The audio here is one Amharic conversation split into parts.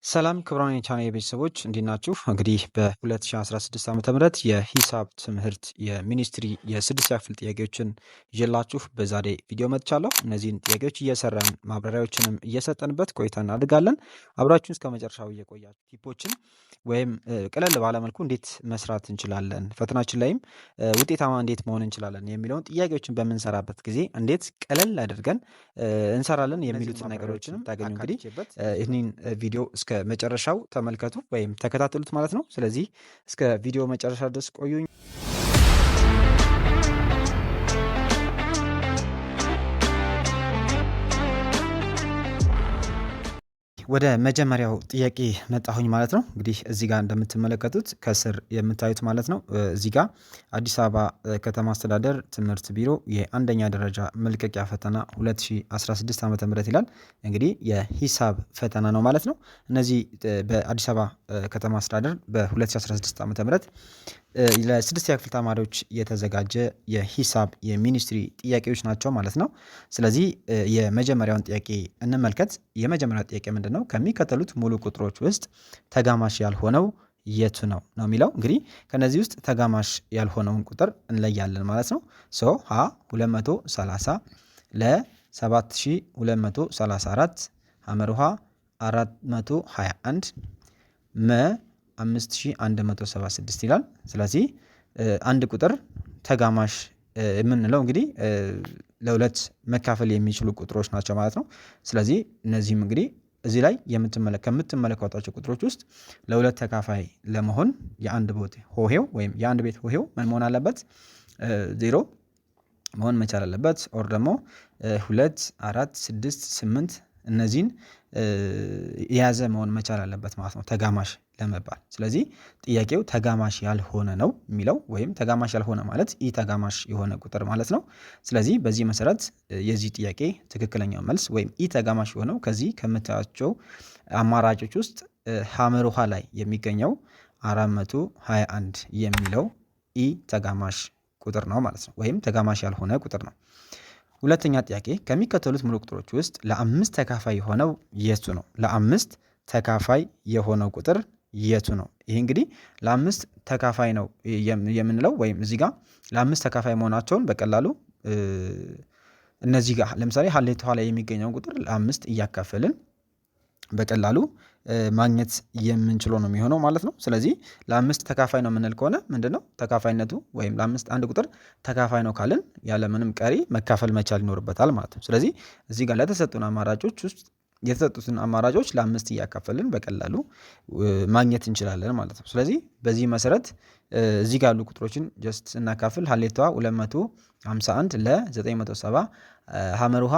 ሰላም ክቡራን የቻናሌ ቤተሰቦች እንዴት ናችሁ? እንግዲህ በ2016 ዓ.ም የሂሳብ ትምህርት የሚኒስትሪ የስድስተኛ ክፍል ጥያቄዎችን ይዤላችሁ በዛሬ ቪዲዮ መጥቻለሁ። እነዚህን ጥያቄዎች እየሰራን ማብራሪያዎችንም እየሰጠንበት ቆይታ እናደርጋለን። አብራችሁን እስከ መጨረሻው እየቆያችሁ ቲፖችን ወይም ቀለል ባለመልኩ እንዴት መስራት እንችላለን፣ ፈተናችን ላይም ውጤታማ እንዴት መሆን እንችላለን የሚለውን ጥያቄዎችን በምንሰራበት ጊዜ እንዴት ቀለል አድርገን እንሰራለን የሚሉትን ነገሮችንም ታገኙ። እንግዲህ ይህንን ቪዲዮ እስከ መጨረሻው ተመልከቱ ወይም ተከታተሉት ማለት ነው። ስለዚህ እስከ ቪዲዮ መጨረሻ ድረስ ቆዩኝ። ወደ መጀመሪያው ጥያቄ መጣሁኝ ማለት ነው። እንግዲህ እዚህ ጋር እንደምትመለከቱት ከስር የምታዩት ማለት ነው እዚህ ጋር አዲስ አበባ ከተማ አስተዳደር ትምህርት ቢሮ የአንደኛ ደረጃ መልቀቂያ ፈተና 2016 ዓ.ም ይላል። እንግዲህ የሂሳብ ፈተና ነው ማለት ነው። እነዚህ በአዲስ አበባ ከተማ አስተዳደር በ2016 ዓ.ም ለስድስተኛ ክፍል ተማሪዎች የተዘጋጀ የሂሳብ የሚኒስትሪ ጥያቄዎች ናቸው ማለት ነው። ስለዚህ የመጀመሪያውን ጥያቄ እንመልከት። የመጀመሪያው ጥያቄ ምንድነው? ከሚከተሉት ሙሉ ቁጥሮች ውስጥ ተጋማሽ ያልሆነው የቱ ነው ነው የሚለው። እንግዲህ ከነዚህ ውስጥ ተጋማሽ ያልሆነውን ቁጥር እንለያለን ማለት ነው። ሀ 230 ለ 7234 ሐመርሃ 421 መ 5176 ይላል። ስለዚህ አንድ ቁጥር ተጋማሽ የምንለው እንግዲህ ለሁለት መካፈል የሚችሉ ቁጥሮች ናቸው ማለት ነው። ስለዚህ እነዚህም እንግዲህ እዚህ ላይ ከምትመለከቷቸው ቁጥሮች ውስጥ ለሁለት ተካፋይ ለመሆን የአንድ ቤት ሆሄው ወይም የአንድ ቤት ሆሄው ምን መሆን አለበት? 0 መሆን መቻል አለበት። ኦር ደግሞ 2 4 6 8 እነዚህን የያዘ መሆን መቻል አለበት ማለት ነው ተጋማሽ ለመባል። ስለዚህ ጥያቄው ተጋማሽ ያልሆነ ነው የሚለው ወይም ተጋማሽ ያልሆነ ማለት ኢ ተጋማሽ የሆነ ቁጥር ማለት ነው። ስለዚህ በዚህ መሰረት የዚህ ጥያቄ ትክክለኛው መልስ ወይም ኢ ተጋማሽ የሆነው ከዚህ ከምታያቸው አማራጮች ውስጥ ሐመርሃ ላይ የሚገኘው 421 የሚለው ኢ ተጋማሽ ቁጥር ነው ማለት ነው፣ ወይም ተጋማሽ ያልሆነ ቁጥር ነው። ሁለተኛ ጥያቄ ከሚከተሉት ሙሉ ቁጥሮች ውስጥ ለአምስት ተካፋይ የሆነው የቱ ነው? ለአምስት ተካፋይ የሆነው ቁጥር የቱ ነው? ይሄ እንግዲህ ለአምስት ተካፋይ ነው የምንለው ወይም እዚህ ጋር ለአምስት ተካፋይ መሆናቸውን በቀላሉ እነዚህ ጋር ለምሳሌ ሀሌቷ ላይ የሚገኘውን ቁጥር ለአምስት እያካፈልን በቀላሉ ማግኘት የምንችለው ነው የሚሆነው ማለት ነው። ስለዚህ ለአምስት ተካፋይ ነው የምንል ከሆነ ምንድነው ተካፋይነቱ ወይም ለአምስት አንድ ቁጥር ተካፋይ ነው ካልን ያለምንም ቀሪ መካፈል መቻል ይኖርበታል ማለት ነው። ስለዚህ እዚህ ጋር ለተሰጡን አማራጮች ውስጥ የተሰጡትን አማራጮች ለአምስት እያካፈልን በቀላሉ ማግኘት እንችላለን ማለት ነው። ስለዚህ በዚህ መሰረት እዚህ ጋር ያሉ ቁጥሮችን ጀስት ስናካፍል ሀሌቷ 251 ለ970 ሐመርሃ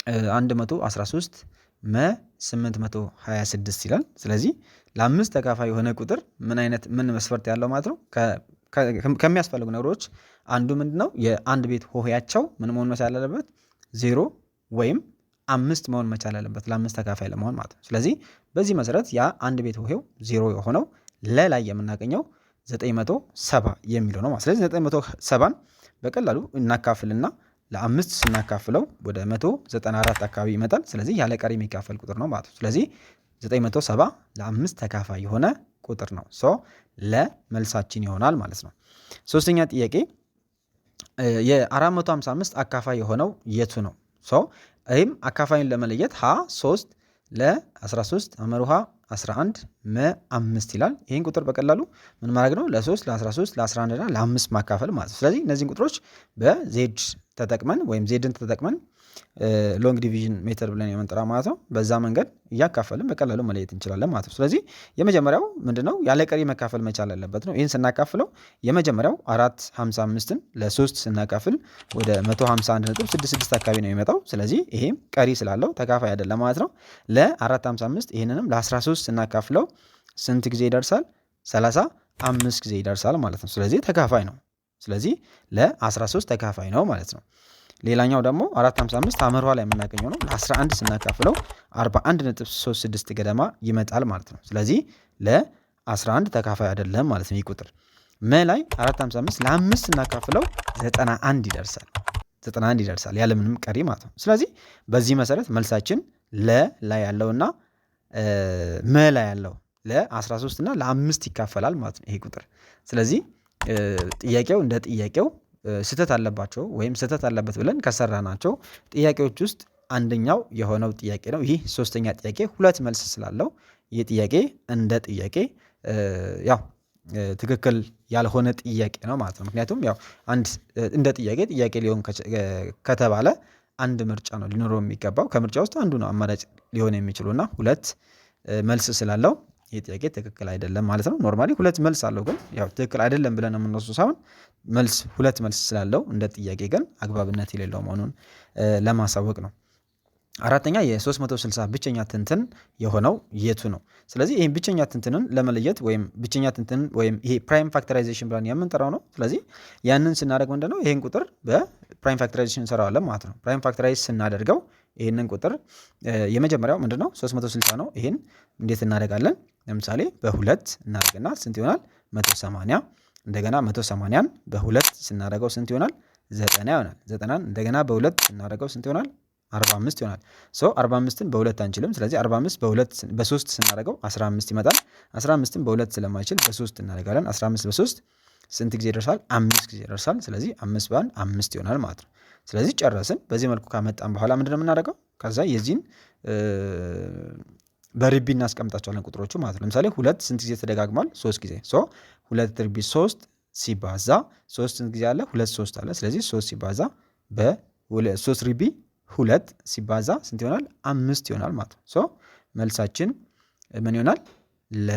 113 መ 826 ይላል። ስለዚህ ለአምስት ተካፋይ የሆነ ቁጥር ምን መስፈርት ያለው ማለት ነው? ከሚያስፈልጉ ነገሮች አንዱ ምንድነው? የአንድ ቤት ሆሄያቸው ምን መሆን መቻል አለበት? 0 ወይም 5 መሆን መቻል አለበት ለአምስት ተካፋይ ለመሆን ማለት ነው። ስለዚህ በዚህ መሰረት ያ አንድ ቤት ሆሄው 0 የሆነው ለላይ የምናገኘው 970 የሚለው ነው ማለት። ስለዚህ 970ን በቀላሉ እናካፍልና ለአምስት ስናካፍለው ወደ 194 አካባቢ ይመጣል። ስለዚህ ያለ ቀሪ የሚካፈል ቁጥር ነው ማለት ነው። ስለዚህ 970 ለአምስት ተካፋይ የሆነ ቁጥር ነው። ለመልሳችን ይሆናል ማለት ነው። ሶስተኛ ጥያቄ የ455 አካፋይ የሆነው የቱ ነው? ይህም አካፋይን ለመለየት ሀ 3 ለ13 ሐመርሃ 11 መ 5 ይላል። ይህን ቁጥር በቀላሉ ምን ማድረግ ነው? ለ3 ለ13 ለ11 እና ለ5 ማካፈል ማለት ነው። ስለዚህ እነዚህን ቁጥሮች በዜድ ተጠቅመን ወይም ዜድን ተጠቅመን ሎንግ ዲቪዥን ሜተድ ብለን የምንጠራ ማለት ነው። በዛ መንገድ እያካፈልን በቀላሉ መለየት እንችላለን ማለት ነው። ስለዚህ የመጀመሪያው ምንድነው? ያለ ቀሪ መካፈል መቻል አለበት ነው። ይህን ስናካፍለው የመጀመሪያው 455ን ለ3 ስናካፍል ወደ 151.66 አካባቢ ነው የሚመጣው። ስለዚህ ይሄም ቀሪ ስላለው ተካፋይ አይደለም ማለት ነው። ለ455 ይህንንም ለ13 ስናካፍለው ስንት ጊዜ ይደርሳል? 35 ጊዜ ይደርሳል ማለት ነው። ስለዚህ ተካፋይ ነው። ስለዚህ ለ13 ተካፋይ ነው ማለት ነው። ሌላኛው ደግሞ 455 ሐመርሃ ላይ የምናገኘው ነው። ለ11 ስናካፍለው 41.36 ገደማ ይመጣል ማለት ነው። ስለዚህ ለ11 ተካፋይ አይደለም ማለት ነው ይህ ቁጥር። መ ላይ 455 ለ5 ስናካፍለው 91 ይደርሳል ያለምንም ቀሪ ማለት ነው። ስለዚህ በዚህ መሰረት መልሳችን ላይ ያለውና መላ ያለው ለ13 እና ለ5 ይካፈላል ማለት ነው ይሄ ቁጥር። ስለዚህ ጥያቄው እንደ ጥያቄው ስህተት አለባቸው ወይም ስህተት አለበት ብለን ከሰራናቸው ጥያቄዎች ውስጥ አንደኛው የሆነው ጥያቄ ነው። ይህ ሶስተኛ ጥያቄ ሁለት መልስ ስላለው ይህ ጥያቄ እንደ ጥያቄ ያው ትክክል ያልሆነ ጥያቄ ነው ማለት ነው። ምክንያቱም ያው አንድ እንደ ጥያቄ ሊሆን ከተባለ አንድ ምርጫ ነው ሊኖረው የሚገባው። ከምርጫ ውስጥ አንዱ ነው አማራጭ ሊሆን የሚችሉና ሁለት መልስ ስላለው ይህ ጥያቄ ትክክል አይደለም ማለት ነው። ኖርማሊ ሁለት መልስ አለው፣ ግን ያው ትክክል አይደለም ብለን የምንወስደው ሳይሆን ሁለት መልስ ስላለው እንደ ጥያቄ ግን አግባብነት የሌለው መሆኑን ለማሳወቅ ነው። አራተኛ የ360 ብቸኛ ትንትን የሆነው የቱ ነው? ስለዚህ ይሄን ብቸኛ ትንትንን ለመለየት ወይም ብቸኛ ትንትን ወይም ይሄ ፕራይም ፋክተራይዜሽን ብለን የምንጠራው ነው። ስለዚህ ያንን ስናደርግ ምንድነው ይሄን ቁጥር በፕራይም ፋክተራይዜሽን እንሰራዋለን ማለት ነው። ፕራይም ፋክተራይዝ ስናደርገው ይሄንን ቁጥር የመጀመሪያው ምንድነው 360 ነው። ይሄን እንዴት እናደርጋለን? ለምሳሌ በሁለት እናደርግና ስንት ይሆናል? 180። እንደገና 180ን በሁለት ስናደርገው ስንት ይሆናል? 90 ይሆናል። 90ን እንደገና በሁለት ስናደርገው ስንት ይሆናል? 45 ይሆናል። 45ን በሁለት አንችልም። ስለዚህ 45 በሶስት ስናደርገው 15 ይመጣል። 15ን በሁለት ስለማይችል በሶስት እናደርጋለን። 15 በሶስት ስንት ጊዜ ይደርሳል? 5 ጊዜ ይደርሳል። ስለዚህ 5 በአንድ 5 ይሆናል ማለት ነው። ስለዚህ ጨረስን። በዚህ መልኩ ካመጣን በኋላ ምንድነው የምናደርገው? ከዛ የዚህን በርቢ እናስቀምጣቸዋለን ቁጥሮቹ ማለት ነው። ለምሳሌ ሁለት ስንት ጊዜ ተደጋግሟል? 3 ጊዜ። ሁለት ርቢ 3 ሲባዛ 3 ስንት ጊዜ አለ? 2 3 አለ። ስለዚህ 3 ሲባዛ በ3 ርቢ 2 ሲባዛ ስንት ይሆናል? 5 ይሆናል ማለት ነው። መልሳችን ምን ይሆናል? ለ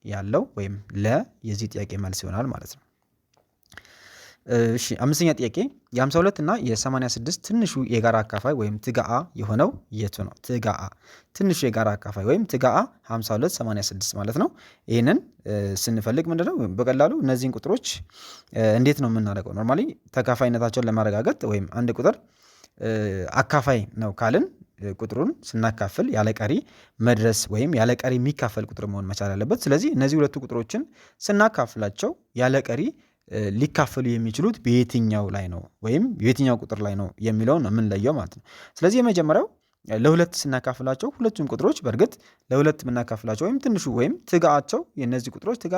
ያለው ወይም ለ የዚህ ጥያቄ መልስ ይሆናል ማለት ነው። እሺ አምስተኛ ጥያቄ የ52 እና የ86 ትንሹ የጋራ አካፋይ ወይም ትጋአ የሆነው የቱ ነው? ትጋአ ትንሹ የጋራ አካፋይ ወይም ትጋአ 52 86 ማለት ነው። ይህንን ስንፈልግ ምንድነው በቀላሉ እነዚህን ቁጥሮች እንዴት ነው የምናደርገው? ኖርማሊ ተካፋይነታቸውን ለማረጋገጥ ወይም አንድ ቁጥር አካፋይ ነው ካልን ቁጥሩን ስናካፍል ያለቀሪ መድረስ ወይም ያለቀሪ የሚካፈል ቁጥር መሆን መቻል አለበት። ስለዚህ እነዚህ ሁለቱ ቁጥሮችን ስናካፍላቸው ያለቀሪ ሊካፈሉ የሚችሉት በየትኛው ላይ ነው ወይም የትኛው ቁጥር ላይ ነው የሚለውን የምንለየው ማለት ነው። ስለዚህ የመጀመሪያው ለሁለት ስናካፍላቸው ሁለቱም ቁጥሮች በእርግጥ ለሁለት የምናካፍላቸው ወይም ትንሹ ወይም ትጋአቸው የእነዚህ ቁጥሮች ትጋ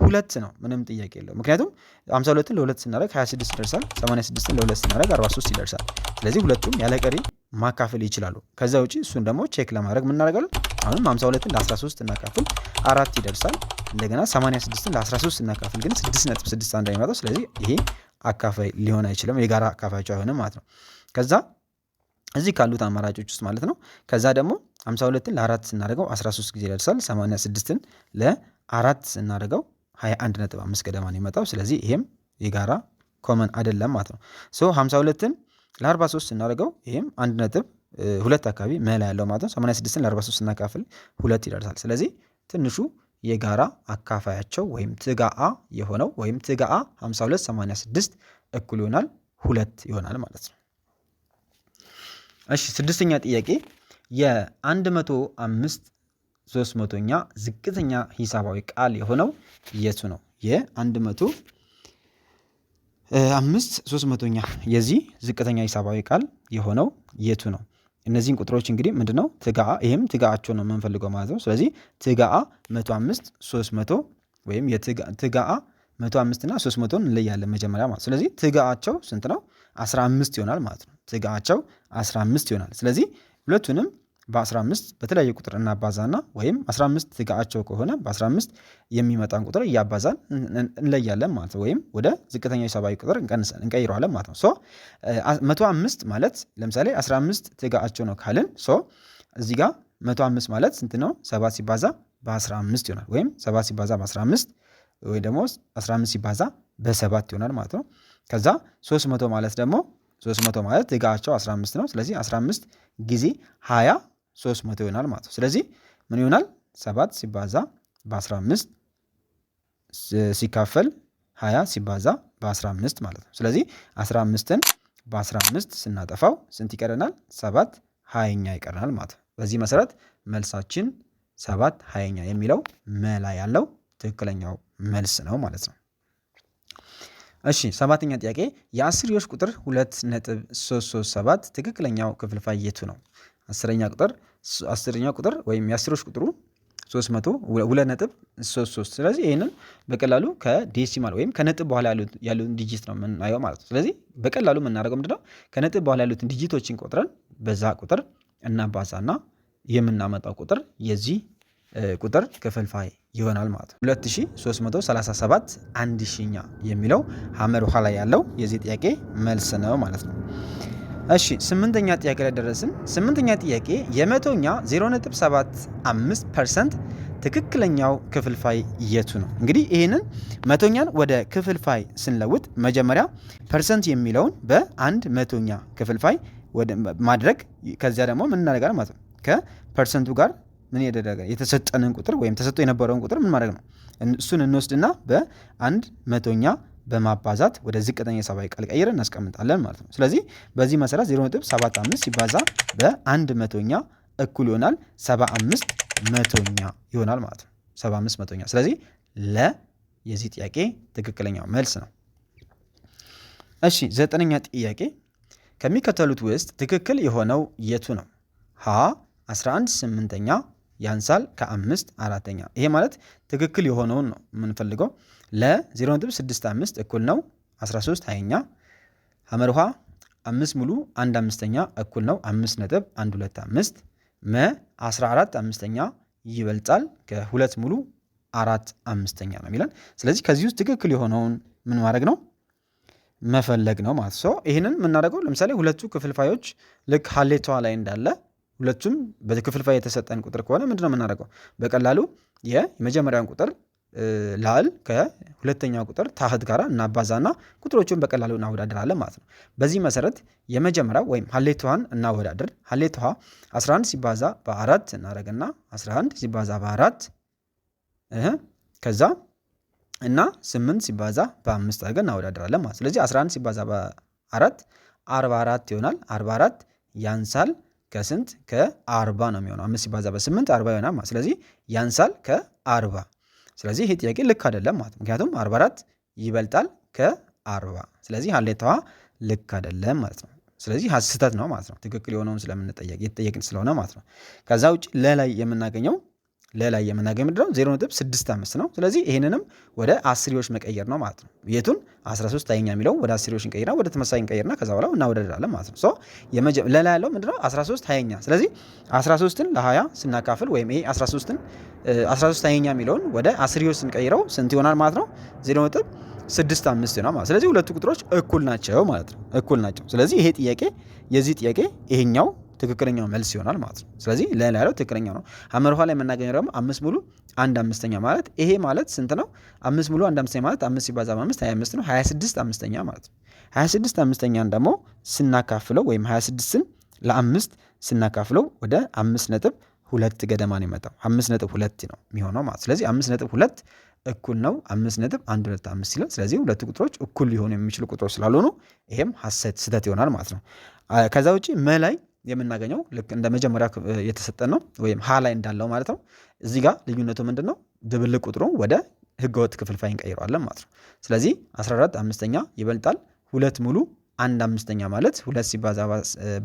ሁለት ነው፣ ምንም ጥያቄ የለው። ምክንያቱም 52ን ለሁለት ስናደርግ 26 ይደርሳል። 86ን ለሁለት ስናደርግ 43 ይደርሳል። ስለዚህ ሁለቱም ያለቀሪ ማካፈል ይችላሉ። ከዛ ውጪ እሱን ደግሞ ቼክ ለማድረግ ምን እናደርጋለን? አሁንም 52ን ለ13 እናካፍል 4 ይደርሳል። እንደገና 86ን ለ13 እናካፍል ግን 6.61 አይመጣው። ስለዚህ ይሄ አካፋይ ሊሆን አይችልም፣ የጋራ አካፋያቸው አይሆንም ማለት ነው። ከዛ እዚህ ካሉት አማራጮች ውስጥ ማለት ነው። ከዛ ደግሞ 52ን ለ4 ስናደርገው 13 ጊዜ ይደርሳል። 86ን ለ4 ስናደርገው 21.5 ገደማ ነው የመጣው። ስለዚህ ይሄም የጋራ ኮመን አይደለም ማለት ነው። 52ን ለ43 ስናደርገው ይሄም 1.2 አካባቢ መላ ያለው ማለት ነው። 86ን ለ43 ስናካፍል 2 ይደርሳል። ስለዚህ ትንሹ የጋራ አካፋያቸው ወይም ትጋአ የሆነው ወይም ትጋአ 52 86 እኩል ይሆናል 2 ይሆናል ማለት ነው። እሺ ስድስተኛ ጥያቄ የ105 300ኛ ዝቅተኛ ሂሳባዊ ቃል የሆነው የቱ ነው? የ105 300ኛ የዚህ ዝቅተኛ ሂሳባዊ ቃል የሆነው የቱ ነው? እነዚህን ቁጥሮች እንግዲህ ምንድነው ትጋአ ይሄም ትጋአቸው ነው የምንፈልገው ማለት ነው። ስለዚህ ትጋአ 105 300 ወይም የትጋአ 105 እና 300ን እንለያለን መጀመሪያ ማለት። ስለዚህ ትጋአቸው ስንት ነው? 15 ይሆናል ማለት ነው። ትጋአቸው 15 ይሆናል። ስለዚህ ሁለቱንም በ15 በተለያየ ቁጥር እናባዛና ወይም 15 ትጋአቸው ከሆነ በ15 የሚመጣን ቁጥር እያባዛን እንለያለን ማለት ነው። ወይም ወደ ዝቅተኛ ሂሳባዊ ቁጥር እንቀይረዋለን ማለት ነው። 105 ማለት ለምሳሌ 15 ትጋአቸው ነው ካልን እዚህ ጋር 105 ማለት ስንት ነው? 7 ሲባዛ በ15 ይሆናል። ወይም 7 ሲባዛ በ15 ወይ ደግሞ 15 ሲባዛ በ7 ይሆናል ማለት ነው። ከዛ 300 ማለት ደግሞ 300 ማለት ትጋአቸው 15 ነው። ስለዚህ 15 ጊዜ 20 300 ይሆናል ማለት ነው። ስለዚህ ምን ይሆናል? 7 ሲባዛ በ15 ሲካፈል 20 ሲባዛ በ15 ማለት ነው። ስለዚህ 15ን በ15 ስናጠፋው ስንት ይቀረናል? 7 20ኛ ይቀረናል ማለት ነው። በዚህ መሰረት መልሳችን 7 20ኛ የሚለው መላ ያለው ትክክለኛው መልስ ነው ማለት ነው። እሺ ሰባተኛ ጥያቄ የ10ዮሽ ቁጥር 2.337 ትክክለኛው ክፍልፋይ የቱ ነው? 10ኛ ቁጥር አስረኛው ቁጥር ወይም የአስሮች ቁጥሩ 2.33 ስለዚህ ይህንን በቀላሉ ከዴሲማል ወይም ከነጥብ በኋላ ያሉትን ዲጂት ነው የምናየው ማለት ነው። ስለዚህ በቀላሉ የምናደርገው ምንድነው ከነጥብ በኋላ ያሉትን ዲጂቶችን ቆጥረን በዛ ቁጥር እናባዛና የምናመጣው ቁጥር የዚህ ቁጥር ክፍልፋይ ይሆናል ማለት ነው። 2337 1000ኛ የሚለው ሐመር ውሃ ላይ ያለው የዚህ ጥያቄ መልስ ነው ማለት ነው። እሺ 8ኛ ጥያቄ ላይ ደረስን። 8ኛ ጥያቄ የመቶኛ 0.75% ትክክለኛው ክፍልፋይ የቱ ነው? እንግዲህ ይህንን መቶኛን ወደ ክፍልፋይ ስንለውጥ መጀመሪያ ፐርሰንት የሚለውን በአንድ መቶኛ ክፍልፋይ ማድረግ ከዚያ ደግሞ ምን እናደርጋለን ማለት ነው ከፐርሰንቱ ጋር ምን ያደረገ የተሰጠንን ቁጥር ወይም ተሰጥቶ የነበረውን ቁጥር ምን ማድረግ ነው እሱን እንወስድና በአንድ መቶኛ በማባዛት ወደ ዝቅተኛ ሂሳባዊ ቃል ቀይረን እናስቀምጣለን ማለት ነው። ስለዚህ በዚህ መሰረት 0.75 ሲባዛ በአንድ መቶኛ እኩል ይሆናል 75 መቶኛ ይሆናል ማለት ነው። 75 መቶኛ። ስለዚህ የዚህ ጥያቄ ትክክለኛው መልስ ነው። እሺ 9ኛ ጥያቄ ከሚከተሉት ውስጥ ትክክል የሆነው የቱ ነው? ሀ 11/8 ያንሳል ከ5 4ኛ። ይሄ ማለት ትክክል የሆነውን ነው የምንፈልገው። ለ0.65 እኩል ነው 13/20ኛ። ሐመርሃ 5 ሙሉ 1/5ኛ እኩል ነው 5.125። መ 14/5ኛ ይበልጣል ከ2 ሙሉ 4/5ኛ ነው የሚለን። ስለዚህ ከዚህ ውስጥ ትክክል የሆነውን ምን ማድረግ ነው መፈለግ ነው ማለት ነው። ይህንን የምናደርገው ለምሳሌ ሁለቱ ክፍልፋዮች ልክ ሀሌቷ ላይ እንዳለ ሁለቱም በክፍልፋይ የተሰጠን ቁጥር ከሆነ ምንድነው የምናደርገው በቀላሉ የመጀመሪያውን ቁጥር ላል ከሁለተኛው ቁጥር ታህት ጋር እናባዛና ቁጥሮቹን በቀላሉ እናወዳድራለን ማለት ነው። በዚህ መሰረት የመጀመሪያው ወይም ሀሌቷን እናወዳድር። ሀሌቷ 11 ሲባዛ በ4 እናደርግና 11 ሲባዛ በ4 ከዛ እና 8 ሲባዛ በ5 አድርገን እናወዳድራለን ማለት። ስለዚህ 11 ሲባዛ በ4 44 ይሆናል። 44 ያንሳል ከስንት ከ40 ነው የሚሆነው። 5 ሲባዛ በ8 40 ይሆናል ማለት። ስለዚህ ያንሳል ከ40። ስለዚህ ይሄ ጥያቄ ልክ አይደለም ማለት ምክንያቱም 44 ይበልጣል ከ40። ስለዚህ ሀሌታዋ ልክ አይደለም ማለት ነው። ስለዚህ ሐሰት ነው ማለት ነው። ትክክል የሆነውን ስለምንጠየቅ የተጠየቅን ስለሆነ ማለት ነው። ከዛ ውጭ ለላይ የምናገኘው ምንድነው 0.65 ነው። ስለዚህ ይሄንንም ወደ አስርዮሽ መቀየር ነው ማለት ነው። የቱን 13/20ኛ የሚለው ወደ አስርዮሽ እንቀይርና ወደ ተመሳሳይ እንቀይርና ከዛ በኋላ እናወዳድራለን ማለት ነው። ለላ ያለው ምንድነው 13/20ኛ። ስለዚህ 13ን ለ20 ስናካፍል ወይም ይሄ 13/20ኛ የሚለውን ወደ አስርዮሽ ስንቀይረው ስንት ይሆናል ማለት ነው 0.65 ነው ማለት። ስለዚህ ሁለቱ ቁጥሮች እኩል ናቸው ማለት ነው። እኩል ናቸው። ስለዚህ ይሄ ጥያቄ የዚህ ጥያቄ ይሄኛው ትክክለኛው መልስ ይሆናል ማለት ነው። ስለዚህ ለላ ያለው ትክክለኛው ነው። ሐመር ውሃ ላይ የምናገኘው ደግሞ 5 ሙሉ 1/5ኛ ማለት ይሄ ማለት ስንት ነው? 5 ሙሉ 1/5ኛ ማለት 5 ሲባዛ በ5 25 ነው። 26/5ኛ ማለት ነው። 26/5ኛን ደግሞ ስናካፍለው ወይም 26ን ለ5 ስናካፍለው ወደ 5.2 ገደማ ነው የመጣው። 5.2 ነው የሚሆነው ማለት። ስለዚህ 5.2 እኩል ነው 5.125 ይላል። ስለዚህ ሁለቱ ቁጥሮች እኩል ሊሆኑ የሚችሉ ቁጥሮች ስላልሆኑ ይሄም ስህተት ይሆናል ማለት ነው። ከዛ ውጪ መላይ የምናገኘው ልክ እንደ መጀመሪያ የተሰጠን ነው ወይም ሀ ላይ እንዳለው ማለት ነው። እዚህ ጋር ልዩነቱ ምንድነው? ድብልቅ ቁጥሩ ወደ ህገወጥ ክፍልፋይ እንቀይረዋለን ማለት ነው። ስለዚህ 14/5ኛ ይበልጣል 2 ሙሉ 1/5ኛ ማለት 2 ሲባዛ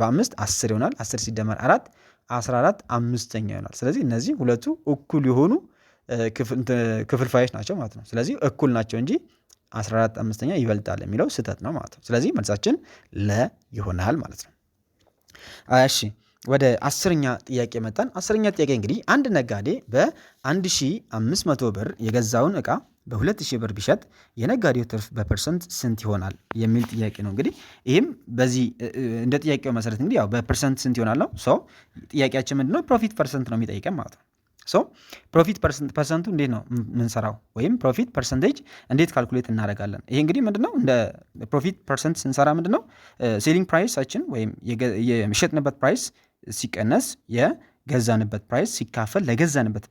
በ5 10 ይሆናል። 10 ሲደመር 4 14/5ኛ ይሆናል። ስለዚህ እነዚህ ሁለቱ እኩል የሆኑ ክፍልፋዮች ናቸው ማለት ነው። ስለዚህ እኩል ናቸው እንጂ 14/5ኛ ይበልጣል የሚለው ስህተት ነው ማለት ነው። ስለዚህ መልሳችን ለ ይሆናል ማለት ነው። እሺ ወደ 10ኛ ጥያቄ መጣን። 10ኛ ጥያቄ እንግዲህ አንድ ነጋዴ በ1500 ብር የገዛውን ዕቃ በ2000 ብር ቢሸጥ የነጋዴው ትርፍ በፐርሰንት ስንት ይሆናል የሚል ጥያቄ ነው። እንግዲህ ይህም በዚህ እንደ ጥያቄው መሰረት እንግዲህ ያው በፐርሰንት ስንት ይሆናል ነው። ጥያቄያችን ምንድነው? ፕሮፊት ፐርሰንት ነው የሚጠይቀን ማለት ነው። ፕሮፊት ፐርሰንቱ እንዴት ነው የምንሰራው? ወይም ፕሮፊት ፐርሰንቴጅ እንዴት ካልኩሌት እናደርጋለን? ይሄ እንግዲህ ምንድነው እንደ ፕሮፊት ፐርሰንት ስንሰራ ምንድነው ሴሊንግ ፕራይሳችን ወይም የሸጥንበት ፕራይስ ሲቀነስ የገዛንበት ፕራይስ ሲካፈል ለገዛንበት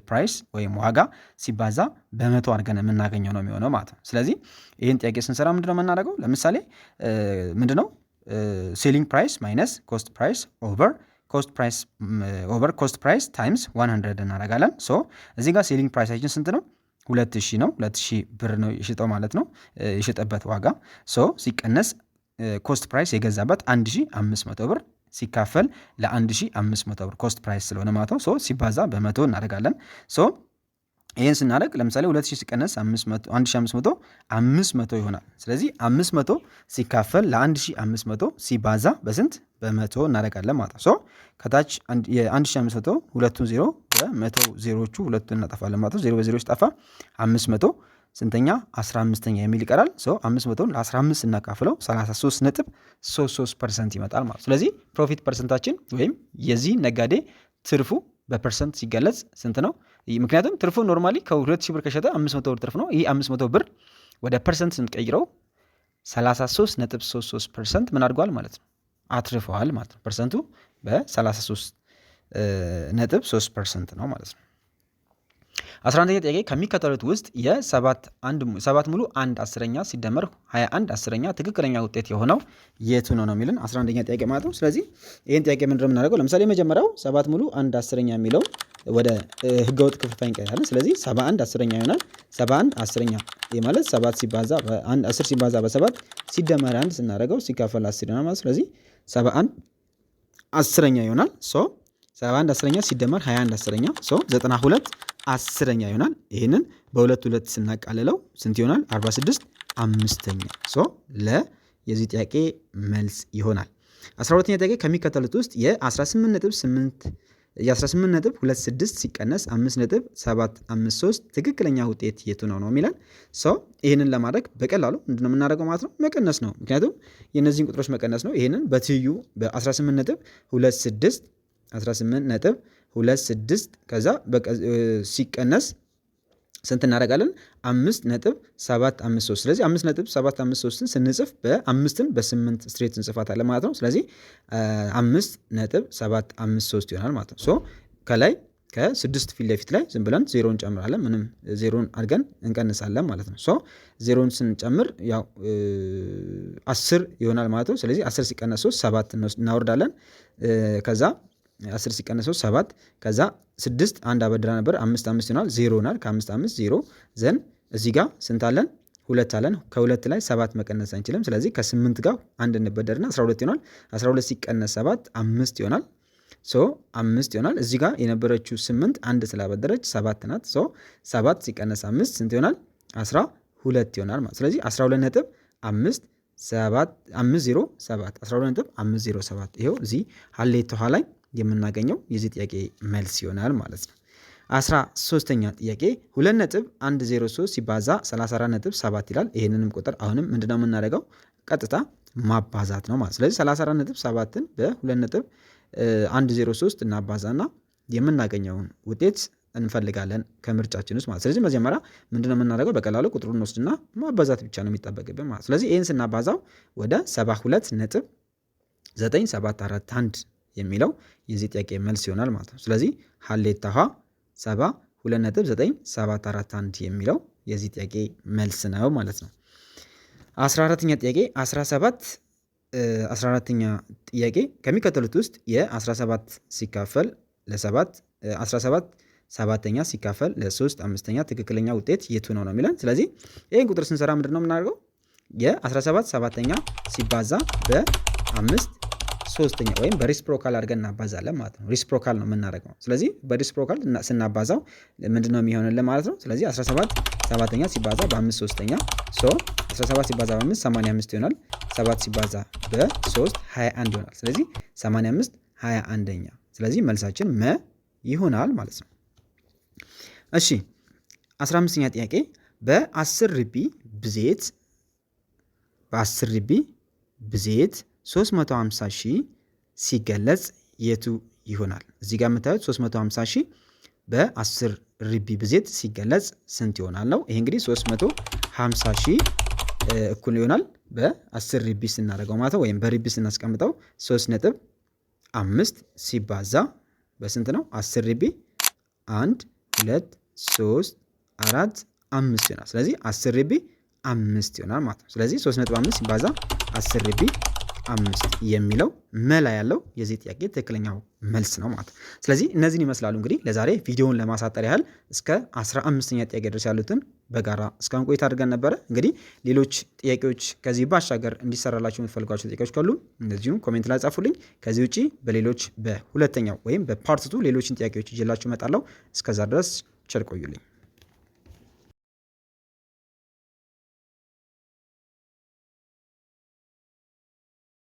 ፕራይስ ወይም ዋጋ ሲባዛ በመቶ አድርገን የምናገኘው ነው የሚሆነው ማለት ነው። ስለዚህ ይህን ጥያቄ ስንሰራ ምንድነው የምናደርገው? ለምሳሌ ምንድነው ሴሊንግ ፕራይስ ማይነስ ኮስት ፕራይስ ኦቨር ኮስት ፕራይስ ታይምስ 100 እናደርጋለን። እዚህ ጋር ሴሊንግ ፕራይሳችን ስንት ነው? 2000 ነው። 2000 ብር ነው የሸጠው ማለት ነው የሸጠበት ዋጋ። ሲቀነስ ኮስት ፕራይስ የገዛበት 1500 ብር ሲካፈል ለ1500 ብር ኮስት ፕራይስ ስለሆነ ማለት ነው። ሶ ሲባዛ በ100 እናደርጋለን። ሶ ይህን ስናደርግ ለምሳሌ 2000 ሲቀነስ 1500 500 ይሆናል። ስለዚህ 500 ሲካፈል ለ1500 ሲባዛ በስንት በ100 እናደርጋለን ማለት ነው። ሶ ከታች የ1500 ሁለቱን ዜሮ በ100 ዜሮቹ ሁለቱን እናጠፋለን ማለት ነው። ዜሮ በዜሮች ጠፋ 500 ስንተኛ 15ኛ የሚል ይቀራል። ሶ 500ን ለ15 እናካፍለው 33.33% ይመጣል ማለት ነው። ስለዚህ ፕሮፊት ፐርሰንታችን ወይም የዚህ ነጋዴ ትርፉ በፐርሰንት ሲገለጽ ስንት ነው? ምክንያቱም ትርፉ ኖርማሊ ከ2000 ብር ከሸጠ 500 ብር ትርፍ ነው። ይህ 500 ብር ወደ ፐርሰንት ስንቀይረው 33.33% ምን አድርጓል ማለት ነው? አትርፈዋል ማለት ነው። ፐርሰንቱ በ33.3% ነው ማለት ነው። 11ኛ ጥያቄ ከሚከተሉት ውስጥ የ7 ሙሉ 1 10ኛ ሲደመር 21 10ኛ ትክክለኛ ውጤት የሆነው የቱ ነው ነው የሚልን 11ኛ ጥያቄ ማለት ነው። ስለዚህ ይህን ጥያቄ ምንድን ነው የምናደርገው? ለምሳሌ የመጀመሪያው 7 ሙሉ 1 10ኛ የሚለው ወደ ህገወጥ ክፍልፋይ እንቀይራለን። ስለዚህ 71 10ኛ ይሆናል። 71 10ኛ ይህ ማለት 7 ሲባዛ በ10 ሲባዛ በ7 ሲደመር 1 ስናደርገው ሲካፈል 10 ይሆናል ማለት። ስለዚህ 71 10ኛ ይሆናል። ሶ 71 10ኛ ሲደመር 21 10ኛ ሶ 92 10ኛ ይሆናል። ይህንን በሁለት ስናቃልለው ስንት ይሆናል? 46 5ኛ ሶ የዚህ ጥያቄ መልስ ይሆናል። 12ኛ ጥያቄ ከሚከተሉት ውስጥ የ18.26 ሲቀነስ 5.753 ትክክለኛ ውጤት የቱ ነው ነው የሚለን። ሰው ይህንን ለማድረግ በቀላሉ ምንድነው የምናደርገው ማለት ነው? መቀነስ ነው። ምክንያቱም የእነዚህን ቁጥሮች መቀነስ ነው። ይህንን በትይዩ በ18.26 ከዛ ሲቀነስ ስንት እናደርጋለን? 5.753 ስለዚህ 5.753ን ስንጽፍ በ5ን በ8 ስትሬት እንጽፋታለን ማለት ነው። ስለዚህ 5.753 ይሆናል ማለት ነው። ሶ ከላይ ከ6 ፊት ለፊት ላይ ዝም ብለን ዜሮን እንጨምራለን። ምንም ዜሮን አድርገን እንቀንሳለን ማለት ነው። ሶ ዜሮን ስንጨምር ያው 10 ይሆናል ማለት ነው። ስለዚህ 10 ሲቀነስ 3 7 እናወርዳለን። ከዛ 10 ሲቀነስ 3 7 ከዛ 6 አንድ አበድራ ነበር 5 5 ይሆናል 0 ይሆናል። ከ5 5 0 ዘን እዚህ ጋር ስንት አለን? 2 አለን። ከ2 ላይ 7 መቀነስ አንችልም። ስለዚህ ከ8 ጋር አንድ እንበደርና 12 ይሆናል። 12 ሲቀነስ 7 5 ይሆናል። ሶ 5 ይሆናል። እዚህ ጋር የነበረችው 8 አንድ ስላበደረች 7 ናት። ሶ 7 ሲቀነስ 5 ስንት ይሆናል? 12 ይሆናል ማለት ስለዚህ 12.5 507 12.507 ይሄው እዚህ ሀሌት ውሃ ላይ የምናገኘው የዚህ ጥያቄ መልስ ይሆናል ማለት ነው። 13ኛ ጥያቄ 2.103 ሲባዛ 34.7 ይላል። ይህንንም ቁጥር አሁንም ምንድነው የምናደርገው? ቀጥታ ማባዛት ነው ማለት። ስለዚህ 34.7ን በ2.103 እናባዛና የምናገኘውን ውጤት እንፈልጋለን ከምርጫችን ውስጥ ማለት። ስለዚህ መጀመሪያ ምንድነው የምናደርገው? በቀላሉ ቁጥሩን እንወስድና ማባዛት ብቻ ነው የሚጠበቅብን ማለት። ስለዚህ ይህን ስናባዛው ወደ 72.9741 የሚለው የዚህ ጥያቄ መልስ ይሆናል ማለት ነው። ስለዚህ ሀሌታ ሀ 72.9741 የሚለው የዚህ ጥያቄ መልስ ነው ማለት ነው። 14ኛ ጥያቄ 14ኛ ጥያቄ ከሚከተሉት ውስጥ የ17 ሲካፈል ለ7 17 7ኛ ሲካፈል ለ3 5ኛ ትክክለኛ ውጤት የቱ ነው ነው የሚለን። ስለዚህ ይህን ቁጥር ስንሰራ ምንድን ነው የምናደርገው? የ17 7ኛ ሲባዛ በ5 3ኛ ወይም በሪስፕሮካል አድርገን እናባዛለን ማለት ነው። ሪስፕሮካል ነው የምናደርገው። ስለዚህ በሪስፕሮካል ስናባዛው ምንድን ነው የሚሆንልን ማለት ነው። ስለዚህ 17 7ኛ ሲባዛ በ5 3ኛ ሶ 17 ሲባዛ በ5 85 ይሆናል። 7 ሲባዛ በ3 21 ይሆናል። ስለዚህ 85 21ኛ ስለዚህ መልሳችን መ ይሆናል ማለት ነው። እሺ 15ኛ ጥያቄ በ10 ርቢ ብዜት 350 ሺህ ሲገለጽ የቱ ይሆናል? እዚህ ጋር የምታዩት 350 ሺህ በ10 ርቢ ብዜት ሲገለጽ ስንት ይሆናል ነው። ይሄ እንግዲህ 350 ሺህ እኩል ይሆናል በ10 ርቢ ስናደርገው ማለት ነው። ወይም በርቢ ስናስቀምጠው 3.5 ሲባዛ በስንት ነው? 10 ርቢ 1 2 3 4 5 ይሆናል። ስለዚህ 10 ርቢ 5 ይሆናል ማለት ነው። ስለዚህ 3.5 ሲባዛ 10 ርቢ 15 የሚለው መላ ያለው የዚህ ጥያቄ ትክክለኛው መልስ ነው ማለት። ስለዚህ እነዚህን ይመስላሉ እንግዲህ ለዛሬ ቪዲዮውን ለማሳጠር ያህል እስከ 15ኛ ጥያቄ ድረስ ያሉትን በጋራ እስካሁን ቆይታ አድርገን ነበረ። እንግዲህ ሌሎች ጥያቄዎች ከዚህ ባሻገር እንዲሰራላችሁ የምትፈልጓቸው ጥያቄዎች ካሉ እንደዚሁ ኮሜንት ላይ ጻፉልኝ። ከዚህ ውጪ በሌሎች በሁለተኛው ወይም በፓርት 2 ሌሎችን ጥያቄዎች ይዤላችሁ እመጣለሁ። እስከዛ ድረስ ቸር ቆዩልኝ።